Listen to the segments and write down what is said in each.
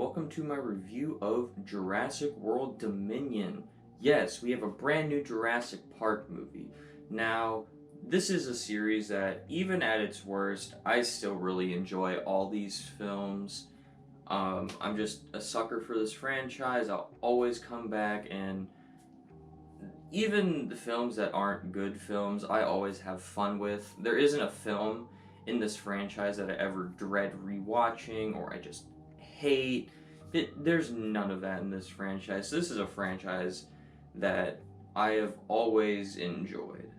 welcome to my review of Jurassic World Dominion. Yes, we have a brand new Jurassic Park movie. Now, this is a series that, even at its worst, I still really enjoy all these films. I'm just a sucker for this franchise. I'll always come back, and even the films that aren't good films, I always have fun with. There isn't a film in this franchise that I ever dread rewatching or I just hate. There's none of that in this franchise. This is a franchise that I have always enjoyed.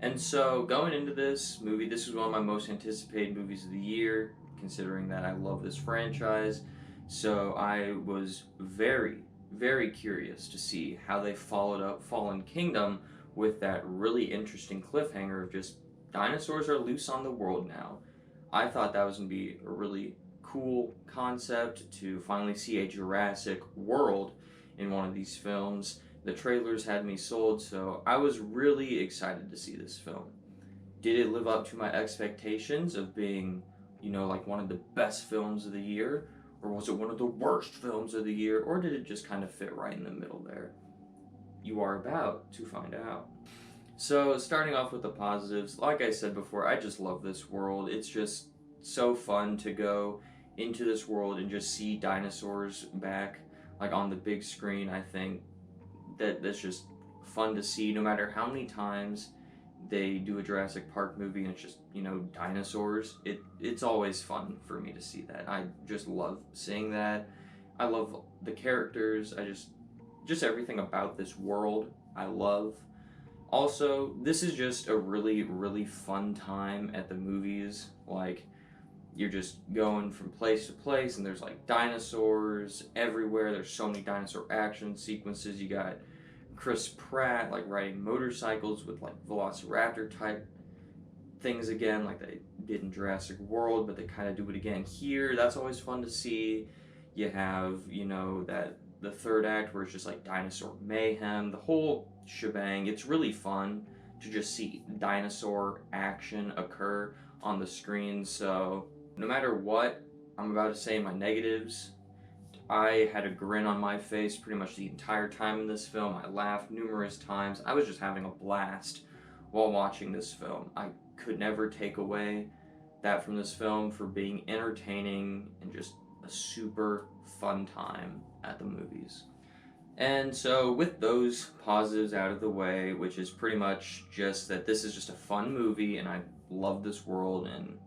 And so, going into this movie, this is one of my most anticipated movies of the year, considering that I love this franchise. So, I was very curious to see how they followed up Fallen Kingdom with that really interesting cliffhanger of just dinosaurs are loose on the world now. I thought that was going to be a really cool concept to finally see a Jurassic World in one of these films. The trailers had me sold, so I was really excited to see this film. Did it live up to my expectations of being, like one of the best films of the year? Or was it one of the worst films of the year? Or did it just kind of fit right in the middle there? You are about to find out. So, starting off with the positives, like I said before, I just love this world. It's just so fun to go into this world and just see dinosaurs back, like on the big screen. I think that's just fun to see, no matter how many times they do a Jurassic Park movie and it's just, dinosaurs. It's always fun for me to see that. I just love seeing that. I love the characters. I just everything about this world I love. Also, this is just a really fun time at the movies. Like, you're just going from place to place and there's like dinosaurs everywhere. There's so many dinosaur action sequences. You got Chris Pratt like riding motorcycles with like velociraptor type things again, like they did in Jurassic World, but they kind of do it again here. That's always fun to see. You have, that the third act where it's just like dinosaur mayhem, the whole shebang. It's really fun to just see dinosaur action occur on the screen. So no matter what I'm about to say in my negatives, I had a grin on my face pretty much the entire time in this film. I laughed numerous times. I was just having a blast while watching this film. I could never take away that from this film for being entertaining and just a super fun time at the movies. And so with those positives out of the way, which is pretty much just that this is just a fun movie and I love this world and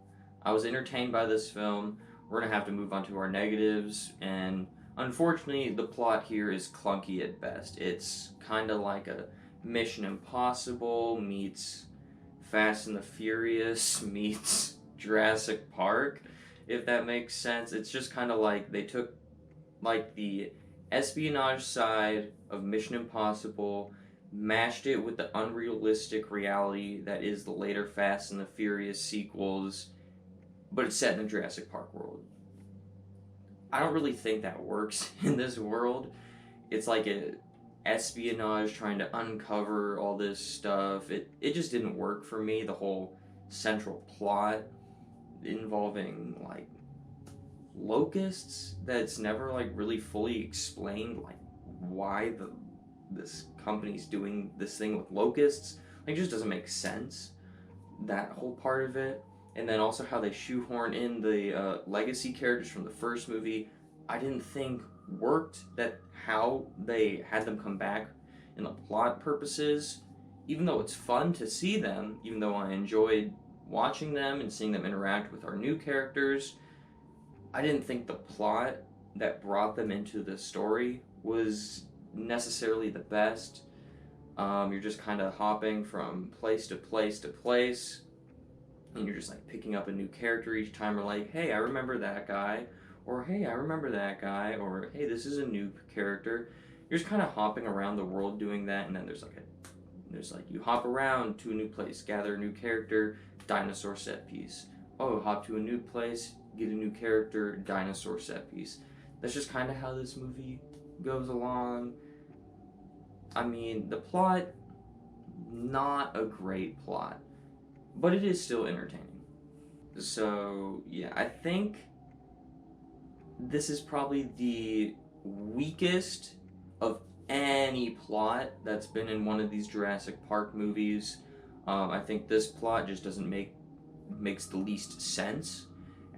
I was entertained by this film, we're going to have to move on to our negatives. And unfortunately, the plot here is clunky at best. It's kind of like a Mission Impossible meets Fast and the Furious meets Jurassic Park, if that makes sense. It's just kind of like they took like the espionage side of Mission Impossible, mashed it with the unrealistic reality that is the later Fast and the Furious sequels, but it's set in the Jurassic Park world. I don't really think that works in this world. It's like a espionage trying to uncover all this stuff. It just didn't work for me. The whole central plot involving like locusts that's never like really fully explained, like why this company's doing this thing with locusts. Like, it just doesn't make sense, that whole part of it. And then also how they shoehorn in the legacy characters from the first movie, I didn't think worked. That how they had them come back in the plot purposes, even though it's fun to see them, even though I enjoyed watching them and seeing them interact with our new characters, I didn't think the plot that brought them into the story was necessarily the best. You're just kind of hopping from place to place to place, and you're just like picking up a new character each time. Or like, hey, I remember that guy, or hey, I remember that guy, or hey, this is a new character. You're just kind of hopping around the world doing that, and then there's like you hop around to a new place, gather a new character, dinosaur set piece. Oh, hop to a new place, get a new character, dinosaur set piece. That's just kind of how this movie goes along. I mean, the plot, not a great plot, but it is still entertaining. So, yeah, I think this is probably the weakest of any plot that's been in one of these Jurassic Park movies. I think this plot just doesn't makes the least sense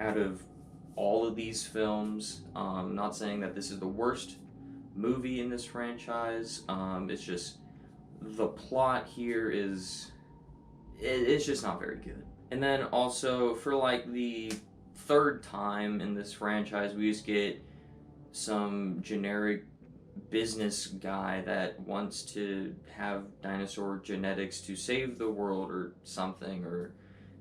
out of all of these films. Not saying that this is the worst movie in this franchise. It's just the plot here it's just not very good. And then also for like the third time in this franchise, we just get some generic business guy that wants to have dinosaur genetics to save the world or something, or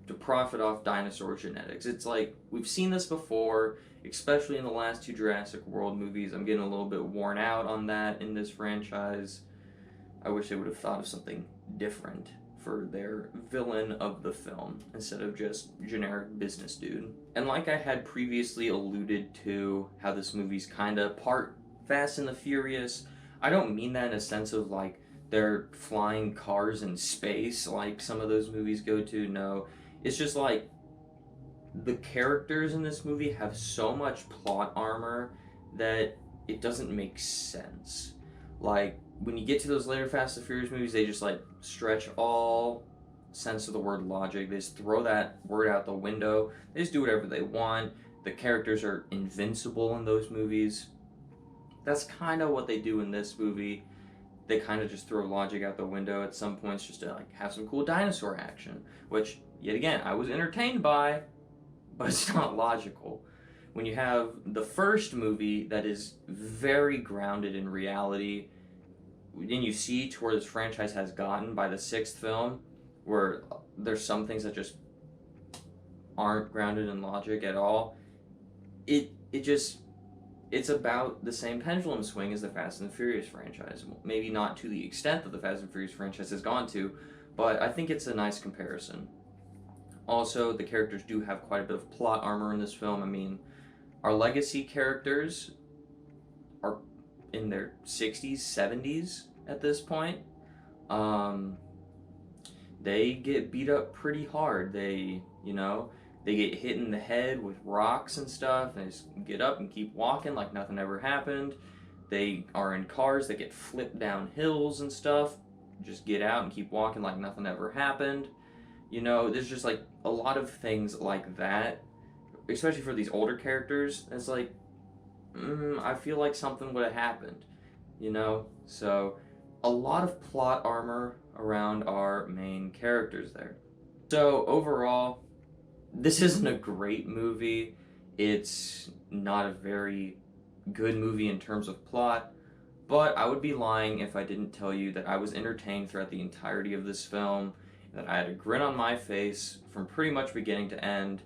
to profit off dinosaur genetics. It's like, we've seen this before, especially in the last two Jurassic World movies. I'm getting a little bit worn out on that in this franchise. I wish they would have thought of something different for their villain of the film instead of just generic business dude. And like I had previously alluded to, how this movie's kind of part Fast and the Furious, I don't mean that in a sense of like they're flying cars in space like some of those movies go to. No, it's just like the characters in this movie have so much plot armor that it doesn't make sense. Like, when you get to those later Fast and Furious movies, they just like stretch all sense of the word logic. They just throw that word out the window. They just do whatever they want. The characters are invincible in those movies. That's kind of what they do in this movie. They kind of just throw logic out the window at some points just to like have some cool dinosaur action, which yet again I was entertained by, but it's not logical. When you have the first movie that is very grounded in reality, and you see to where this franchise has gotten by the sixth film, where there's some things that just aren't grounded in logic at all, it's about the same pendulum swing as the Fast and the Furious franchise. Maybe not to the extent that the Fast and Furious franchise has gone to, but I think it's a nice comparison. Also, the characters do have quite a bit of plot armor in this film. I mean, our legacy characters are in their 60s, 70s at this point. They get beat up pretty hard. They get hit in the head with rocks and stuff, and they just get up and keep walking like nothing ever happened. They are in cars that get flipped down hills and stuff, just get out and keep walking like nothing ever happened. There's just like a lot of things like that, especially for these older characters. It's like, I feel like something would have happened, So, a lot of plot armor around our main characters there. So, overall, this isn't a great movie. It's not a very good movie in terms of plot, but I would be lying if I didn't tell you that I was entertained throughout the entirety of this film, that I had a grin on my face from pretty much beginning to end.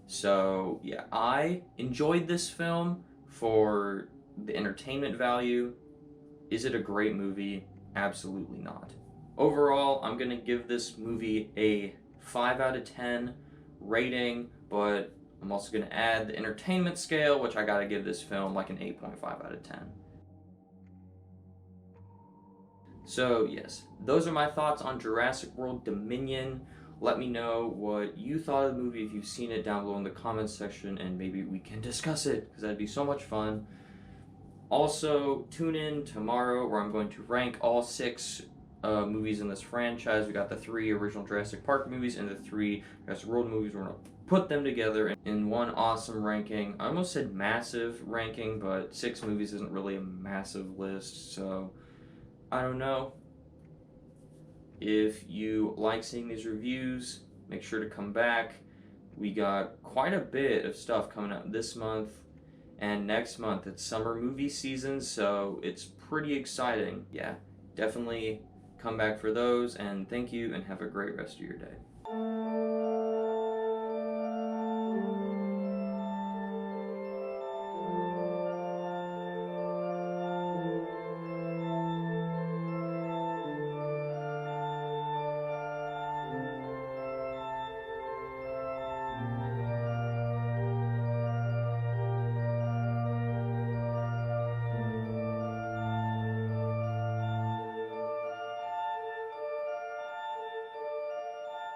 So, yeah, I enjoyed this film for the entertainment value. Is it a great movie? Absolutely not. Overall, I'm going to give this movie a 5 out of 10 rating, but I'm also going to add the entertainment scale, which I got to give this film like an 8.5 out of 10. So, yes, those are my thoughts on Jurassic World Dominion. Let me know what you thought of the movie if you've seen it down below in the comments section, and maybe we can discuss it, because that'd be so much fun. Also, tune in tomorrow where I'm going to rank all 6 movies in this franchise. We got the 3 original Jurassic Park movies and the 3 Jurassic World movies. We're going to put them together in one awesome ranking. I almost said massive ranking, but 6 movies isn't really a massive list, so I don't know. If you like seeing these reviews, make sure to come back. We got quite a bit of stuff coming out this month and next month. It's summer movie season, so it's pretty exciting. Yeah, definitely come back for those, and thank you, and have a great rest of your day.